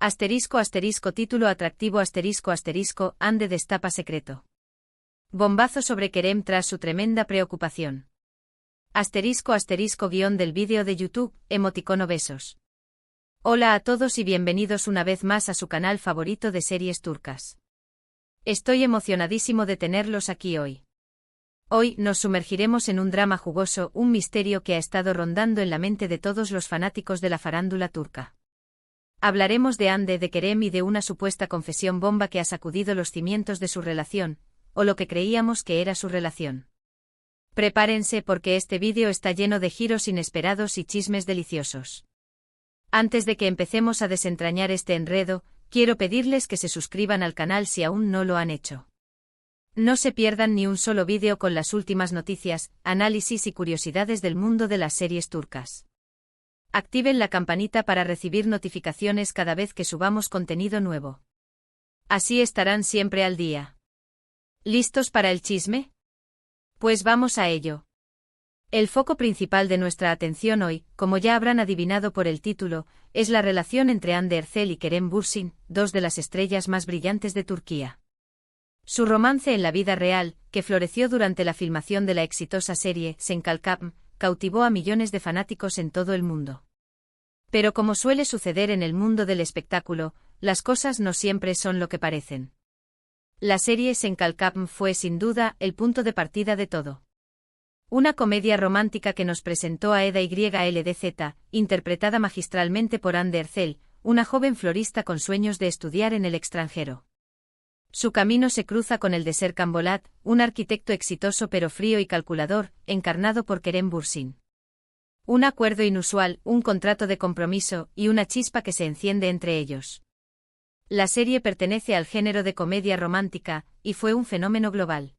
Asterisco asterisco título atractivo asterisco asterisco Ande destapa secreto. Bombazo sobre Kerem tras su tremenda preocupación. Asterisco asterisco guión del vídeo de YouTube, emoticono besos. Hola a todos y bienvenidos una vez más a su canal favorito de series turcas. Estoy emocionadísimo de tenerlos aquí hoy. Hoy nos sumergiremos en un drama jugoso, un misterio que ha estado rondando en la mente de todos los fanáticos de la farándula turca. Hablaremos de Hande de Kerem y de una supuesta confesión bomba que ha sacudido los cimientos de su relación, o lo que creíamos que era su relación. Prepárense porque este vídeo está lleno de giros inesperados y chismes deliciosos. Antes de que empecemos a desentrañar este enredo, quiero pedirles que se suscriban al canal si aún no lo han hecho. No se pierdan ni un solo vídeo con las últimas noticias, análisis y curiosidades del mundo de las series turcas. Activen la campanita para recibir notificaciones cada vez que subamos contenido nuevo. Así estarán siempre al día. ¿Listos para el chisme? Pues vamos a ello. El foco principal de nuestra atención hoy, como ya habrán adivinado por el título, es la relación entre Hande Erçel y Kerem Bürsin, dos de las estrellas más brillantes de Turquía. Su romance en la vida real, que floreció durante la filmación de la exitosa serie Sen Kalkam, cautivó a millones de fanáticos en todo el mundo. Pero como suele suceder en el mundo del espectáculo, las cosas no siempre son lo que parecen. La serie Sen Kalkam fue sin duda el punto de partida de todo. Una comedia romántica que nos presentó a Eda YLDZ, interpretada magistralmente por Hande Erçel, una joven florista con sueños de estudiar en el extranjero. Su camino se cruza con el de Serkan Bolat, un arquitecto exitoso pero frío y calculador, encarnado por Kerem Bürsin. Un acuerdo inusual, un contrato de compromiso y una chispa que se enciende entre ellos. La serie pertenece al género de comedia romántica, y fue un fenómeno global.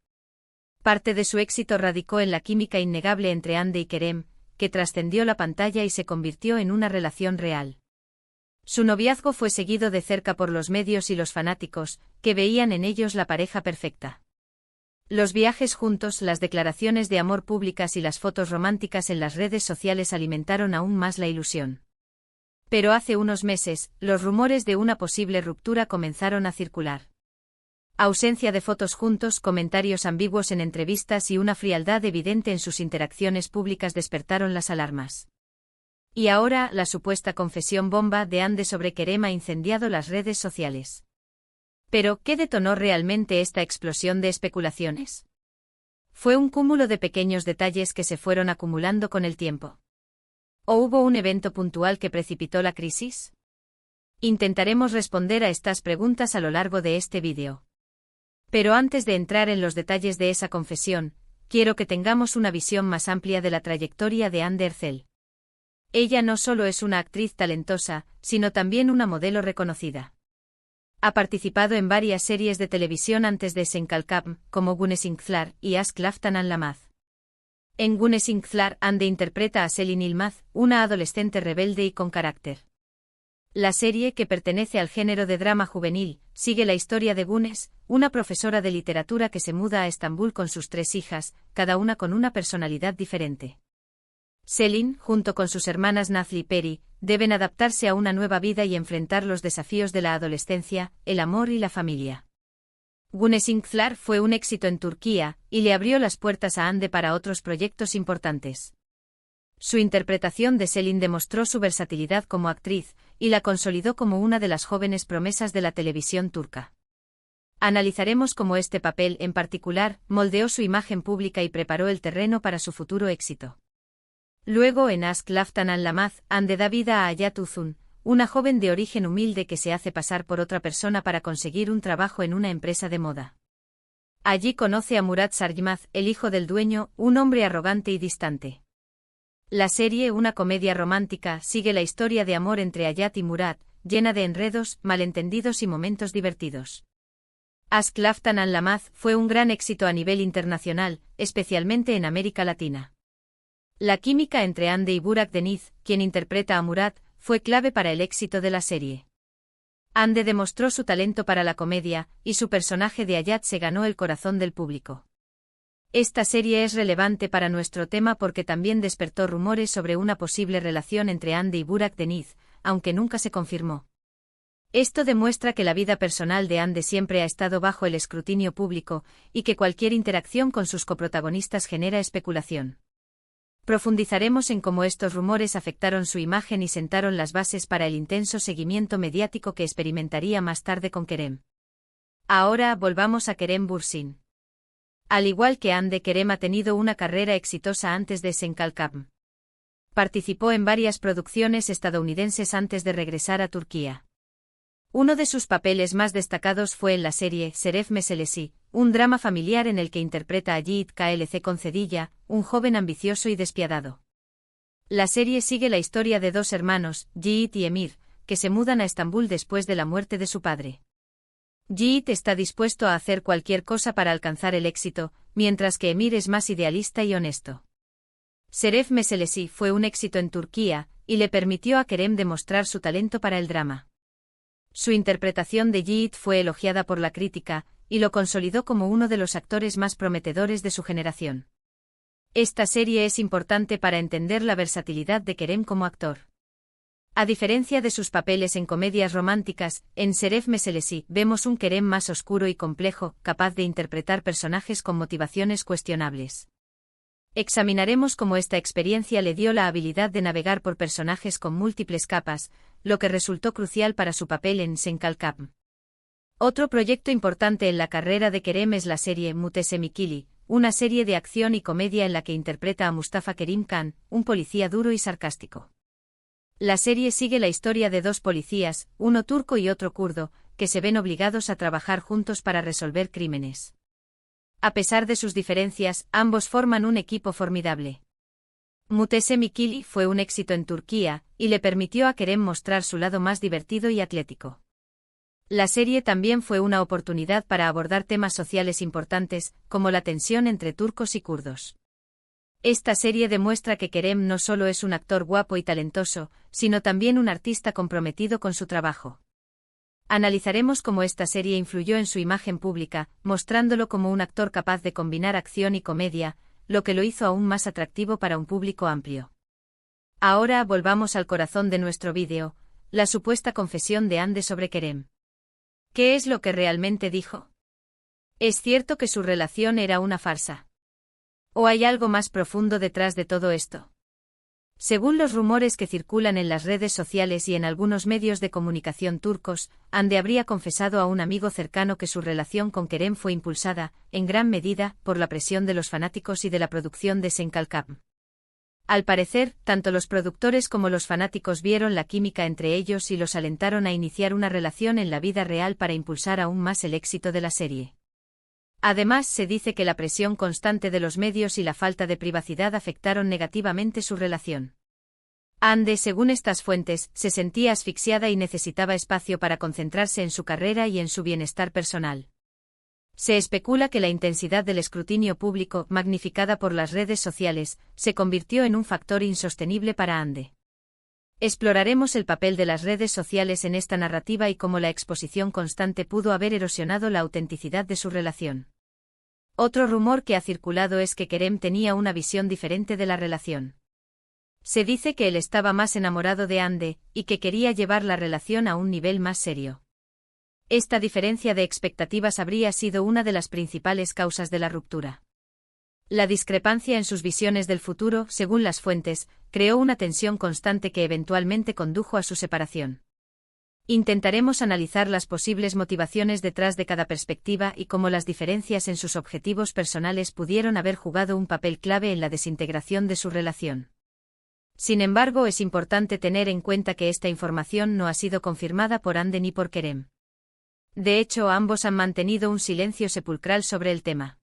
Parte de su éxito radicó en la química innegable entre Hande y Kerem, que trascendió la pantalla y se convirtió en una relación real. Su noviazgo fue seguido de cerca por los medios y los fanáticos, que veían en ellos la pareja perfecta. Los viajes juntos, las declaraciones de amor públicas y las fotos románticas en las redes sociales alimentaron aún más la ilusión. Pero hace unos meses, los rumores de una posible ruptura comenzaron a circular. Ausencia de fotos juntos, comentarios ambiguos en entrevistas y una frialdad evidente en sus interacciones públicas despertaron las alarmas. Y ahora, la supuesta confesión bomba de Hande sobre Kerem ha incendiado las redes sociales. Pero, ¿qué detonó realmente esta explosión de especulaciones? ¿Fue un cúmulo de pequeños detalles que se fueron acumulando con el tiempo? ¿O hubo un evento puntual que precipitó la crisis? Intentaremos responder a estas preguntas a lo largo de este vídeo. Pero antes de entrar en los detalles de esa confesión, quiero que tengamos una visión más amplia de la trayectoria de Hande Erçel. Ella no solo es una actriz talentosa, sino también una modelo reconocida. Ha participado en varias series de televisión antes de Sen Kalkam, como Güneşinkler y Aşk Laftan Anlamaz. En Güneşinkler, Hande interpreta a Selin Yılmaz, una adolescente rebelde y con carácter. La serie, que pertenece al género de drama juvenil, sigue la historia de Güneş, una profesora de literatura que se muda a Estambul con sus 3 hijas, cada una con una personalidad diferente. Selin, junto con sus hermanas Nazlı y Peri, deben adaptarse a una nueva vida y enfrentar los desafíos de la adolescencia, el amor y la familia. Güneşinkler fue un éxito en Turquía, y le abrió las puertas a Hande para otros proyectos importantes. Su interpretación de Selin demostró su versatilidad como actriz, y la consolidó como una de las jóvenes promesas de la televisión turca. Analizaremos cómo este papel, en particular, moldeó su imagen pública y preparó el terreno para su futuro éxito. Luego, en Aşk Laftan Anlamaz, Hande da vida a Hayat Uzun, una joven de origen humilde que se hace pasar por otra persona para conseguir un trabajo en una empresa de moda. Allí conoce a Murat Sarjmaz, el hijo del dueño, un hombre arrogante y distante. La serie, una comedia romántica, sigue la historia de amor entre Hayat y Murat, llena de enredos, malentendidos y momentos divertidos. Aşk Laftan Anlamaz fue un gran éxito a nivel internacional, especialmente en América Latina. La química entre Hande y Burak Deniz, quien interpreta a Murat, fue clave para el éxito de la serie. Hande demostró su talento para la comedia, y su personaje de Hayat se ganó el corazón del público. Esta serie es relevante para nuestro tema porque también despertó rumores sobre una posible relación entre Hande y Burak Deniz, aunque nunca se confirmó. Esto demuestra que la vida personal de Ande siempre ha estado bajo el escrutinio público, y que cualquier interacción con sus coprotagonistas genera especulación. Profundizaremos en cómo estos rumores afectaron su imagen y sentaron las bases para el intenso seguimiento mediático que experimentaría más tarde con Kerem. Ahora volvamos a Kerem Bürsin. Al igual que Ande, Kerem ha tenido una carrera exitosa antes de Senkalkam. Participó en varias producciones estadounidenses antes de regresar a Turquía. Uno de sus papeles más destacados fue en la serie Şeref Meselesi, un drama familiar en el que interpreta a Yiğit Klc Concedilla, un joven ambicioso y despiadado. La serie sigue la historia de dos hermanos, Yiğit y Emir, que se mudan a Estambul después de la muerte de su padre. Yiğit está dispuesto a hacer cualquier cosa para alcanzar el éxito, mientras que Emir es más idealista y honesto. Şeref Meselesi fue un éxito en Turquía, y le permitió a Kerem demostrar su talento para el drama. Su interpretación de Yiğit fue elogiada por la crítica, y lo consolidó como uno de los actores más prometedores de su generación. Esta serie es importante para entender la versatilidad de Kerem como actor. A diferencia de sus papeles en comedias románticas, en Şeref Meselesi vemos un Kerem más oscuro y complejo, capaz de interpretar personajes con motivaciones cuestionables. Examinaremos cómo esta experiencia le dio la habilidad de navegar por personajes con múltiples capas, lo que resultó crucial para su papel en Senkalkam. Otro proyecto importante en la carrera de Kerem es la serie Mutesem İkili, una serie de acción y comedia en la que interpreta a Mustafa Kerim Khan, un policía duro y sarcástico. La serie sigue la historia de dos policías, uno turco y otro kurdo, que se ven obligados a trabajar juntos para resolver crímenes. A pesar de sus diferencias, ambos forman un equipo formidable. Mutesem İkili fue un éxito en Turquía, y le permitió a Kerem mostrar su lado más divertido y atlético. La serie también fue una oportunidad para abordar temas sociales importantes, como la tensión entre turcos y kurdos. Esta serie demuestra que Kerem no solo es un actor guapo y talentoso, sino también un artista comprometido con su trabajo. Analizaremos cómo esta serie influyó en su imagen pública, mostrándolo como un actor capaz de combinar acción y comedia, lo que lo hizo aún más atractivo para un público amplio. Ahora volvamos al corazón de nuestro vídeo, la supuesta confesión de Ande sobre Kerem. ¿Qué es lo que realmente dijo? ¿Es cierto que su relación era una farsa? ¿O hay algo más profundo detrás de todo esto? Según los rumores que circulan en las redes sociales y en algunos medios de comunicación turcos, Ande habría confesado a un amigo cercano que su relación con Kerem fue impulsada, en gran medida, por la presión de los fanáticos y de la producción de Senkalkam. Al parecer, tanto los productores como los fanáticos vieron la química entre ellos y los alentaron a iniciar una relación en la vida real para impulsar aún más el éxito de la serie. Además, se dice que la presión constante de los medios y la falta de privacidad afectaron negativamente su relación. Ande, según estas fuentes, se sentía asfixiada y necesitaba espacio para concentrarse en su carrera y en su bienestar personal. Se especula que la intensidad del escrutinio público, magnificada por las redes sociales, se convirtió en un factor insostenible para Ande. Exploraremos el papel de las redes sociales en esta narrativa y cómo la exposición constante pudo haber erosionado la autenticidad de su relación. Otro rumor que ha circulado es que Kerem tenía una visión diferente de la relación. Se dice que él estaba más enamorado de Ande, y que quería llevar la relación a un nivel más serio. Esta diferencia de expectativas habría sido una de las principales causas de la ruptura. La discrepancia en sus visiones del futuro, según las fuentes, creó una tensión constante que eventualmente condujo a su separación. Intentaremos analizar las posibles motivaciones detrás de cada perspectiva y cómo las diferencias en sus objetivos personales pudieron haber jugado un papel clave en la desintegración de su relación. Sin embargo, es importante tener en cuenta que esta información no ha sido confirmada por Ande ni por Kerem. De hecho, ambos han mantenido un silencio sepulcral sobre el tema.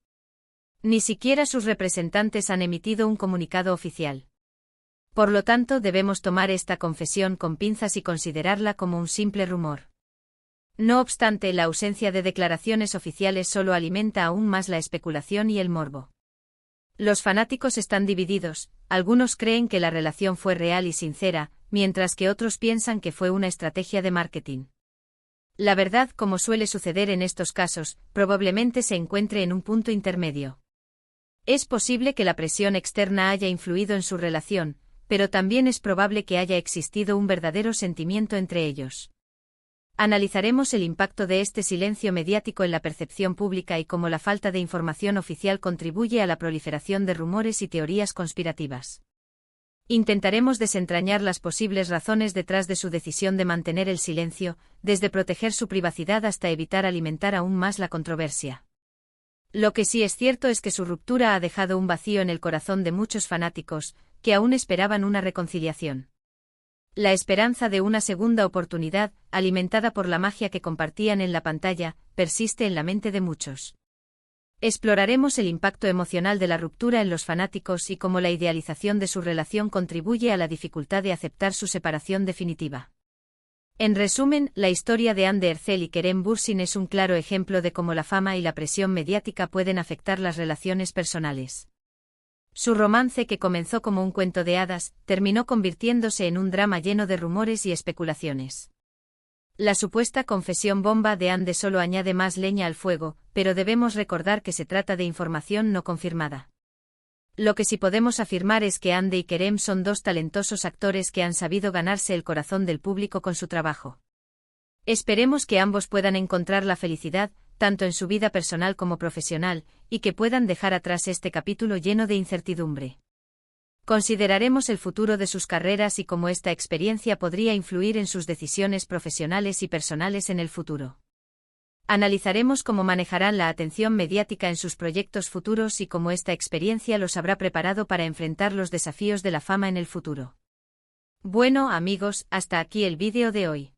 Ni siquiera sus representantes han emitido un comunicado oficial. Por lo tanto, debemos tomar esta confesión con pinzas y considerarla como un simple rumor. No obstante, la ausencia de declaraciones oficiales solo alimenta aún más la especulación y el morbo. Los fanáticos están divididos, algunos creen que la relación fue real y sincera, mientras que otros piensan que fue una estrategia de marketing. La verdad, como suele suceder en estos casos, probablemente se encuentre en un punto intermedio. Es posible que la presión externa haya influido en su relación, pero también es probable que haya existido un verdadero sentimiento entre ellos. Analizaremos el impacto de este silencio mediático en la percepción pública y cómo la falta de información oficial contribuye a la proliferación de rumores y teorías conspirativas. Intentaremos desentrañar las posibles razones detrás de su decisión de mantener el silencio, desde proteger su privacidad hasta evitar alimentar aún más la controversia. Lo que sí es cierto es que su ruptura ha dejado un vacío en el corazón de muchos fanáticos, que aún esperaban una reconciliación. La esperanza de una segunda oportunidad, alimentada por la magia que compartían en la pantalla, persiste en la mente de muchos. Exploraremos el impacto emocional de la ruptura en los fanáticos y cómo la idealización de su relación contribuye a la dificultad de aceptar su separación definitiva. En resumen, la historia de Anne Ercel y Kerem Bürsin es un claro ejemplo de cómo la fama y la presión mediática pueden afectar las relaciones personales. Su romance, que comenzó como un cuento de hadas, terminó convirtiéndose en un drama lleno de rumores y especulaciones. La supuesta confesión bomba de Anne solo añade más leña al fuego, pero debemos recordar que se trata de información no confirmada. Lo que sí podemos afirmar es que Anne y Kerem son dos talentosos actores que han sabido ganarse el corazón del público con su trabajo. Esperemos que ambos puedan encontrar la felicidad, tanto en su vida personal como profesional, y que puedan dejar atrás este capítulo lleno de incertidumbre. Consideraremos el futuro de sus carreras y cómo esta experiencia podría influir en sus decisiones profesionales y personales en el futuro. Analizaremos cómo manejarán la atención mediática en sus proyectos futuros y cómo esta experiencia los habrá preparado para enfrentar los desafíos de la fama en el futuro. Bueno, amigos, hasta aquí el vídeo de hoy.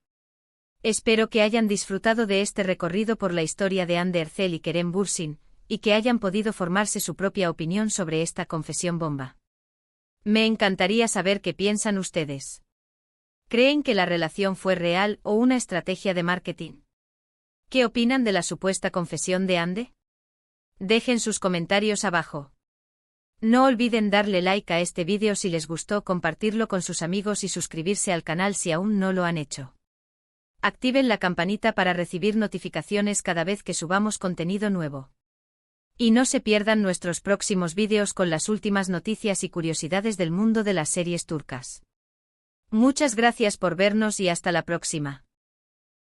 Espero que hayan disfrutado de este recorrido por la historia de Anne Ercel y Kerem Bürsin, y que hayan podido formarse su propia opinión sobre esta confesión bomba. Me encantaría saber qué piensan ustedes. ¿Creen que la relación fue real o una estrategia de marketing? ¿Qué opinan de la supuesta confesión de Anne? Dejen sus comentarios abajo. No olviden darle like a este vídeo si les gustó, compartirlo con sus amigos y suscribirse al canal si aún no lo han hecho. Activen la campanita para recibir notificaciones cada vez que subamos contenido nuevo. Y no se pierdan nuestros próximos vídeos con las últimas noticias y curiosidades del mundo de las series turcas. Muchas gracias por vernos y hasta la próxima.